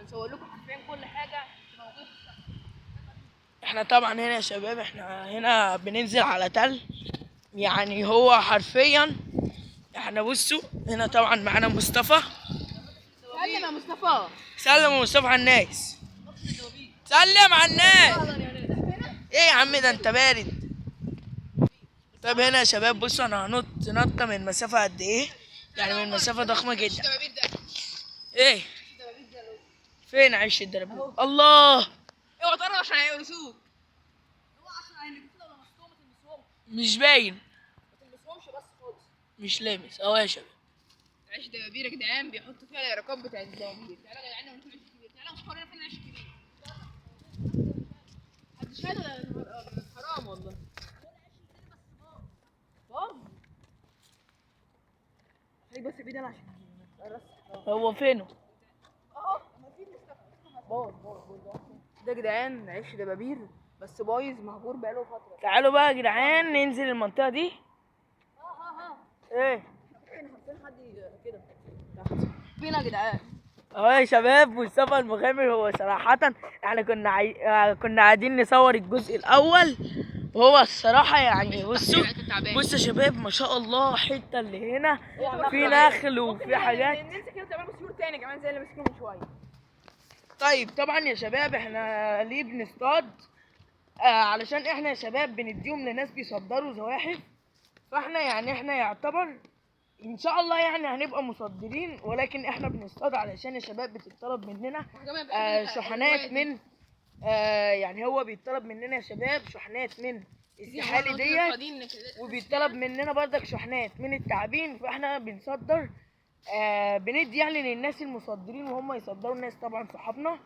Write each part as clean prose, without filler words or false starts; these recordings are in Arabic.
هنصور لكم حرفيا كل حاجه موجوده في الصحراء. احنا طبعا هنا يا شباب، احنا هنا بننزل على تل، يعني هو حرفيا احنا بصوا هنا طبعا معانا مصطفى. سلم يا مصطفى. سلم يا مصطفى على الناس. سلم على الناس. ايه يا عم ده انت بارد. طيب هنا يا شباب بصوا انا هنط نطه من مسافه قد ايه، يعني من مسافه ضخمه جدا. ايه فين عيش الدبابير؟ الله اوعى تقرب عشان هيقرصوك. اوعى عشان هيلبسوك لو لمستهم ما تلبسهمش. مش باين، ما تلبسهمش بس خالص. مش لامس اهو يا شباب. عيش دبابير يا جدعان بيحطوا فيها اليرقات بتاع الدبابير. تعالى يا جدعان ونشوف عيش كبير. تعالى مش حوالينا فين عيش كبير. محدش هذا ولا حرام والله. باظ. خليك بس بعيد انا عشان هو فينه؟ اهو ما في باظ. ده يا جدعان عيش دبابير بس بايظ مهجور بقاله فتره. تعالوا بقى يا جدعان ننزل المنطقه دي. ايه فين حد كده تحت فين يا جدعان؟ اهو يا شباب مصطفى المغامر. هو صراحة احنا كنا قاعدين نصور الجزء الأول، وهو الصراحة يعني بصوا بصوا يا شباب ما شاء الله الحتة اللي هنا في نخل وفي حاجات. ننسى كده تعملوا سيور تاني كمان زي اللي مسكوه من شوية. طيب طبعا يا شباب احنا ليه بنصطاد؟ علشان احنا يا شباب بنديهم لناس بيصدروا زواحف، فاحنا يعني احنا يعتبر ان شاء الله يعني هنبقى مصدرين، ولكن احنا بنصطاد علشان يا شباب بتطلب مننا شحنات من يعني هو بيطلب مننا يا شباب شحنات من السحالي ديت، وبيطلب مننا برضك شحنات من التعابين، فاحنا بنصدر بندي يعني للناس المصدرين وهم يصدروا الناس طبعا صحابنا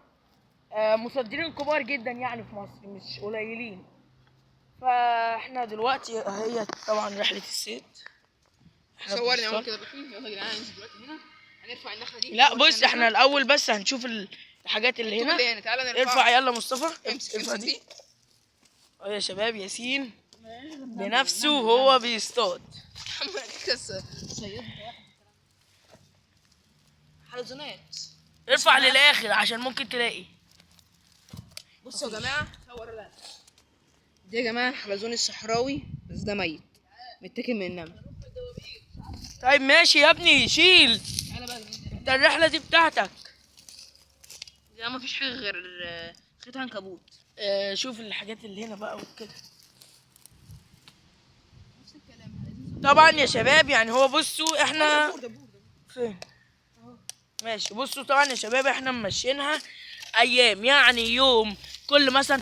مصدرين كبار جدا يعني في مصر مش قليلين. فاحنا دلوقتي هي طبعا رحلة الصيد. صورني اهو كده بخيل. يلا يا جدعان ننزل دلوقتي هنا هنرفع النخله دي. لا بص احنا الاول بس هنشوف الحاجات اللي هنا. تعالى نرفع. ارفع يلا مصطفى. ارفع دي اهو يا شباب ياسين بنفسه وهو بيصطاد. صياد حلزونات. ارفع للاخر عشان ممكن تلاقي. بصوا يا جماعه صور ده يا جماعه الحلزون الصحراوي بس ده ميت متاكل من النمل. طيب ماشي يا ابني شيل انت الرحله دي بتاعتك. لا مفيش حاجه غير خيط عنكبوت. شوف الحاجات اللي هنا بقى وكده. طبعا يا شباب يعني هو بصوا احنا فين ماشي. بصوا طبعا يا شباب احنا ماشيينها ايام، يعني يوم كل مثلا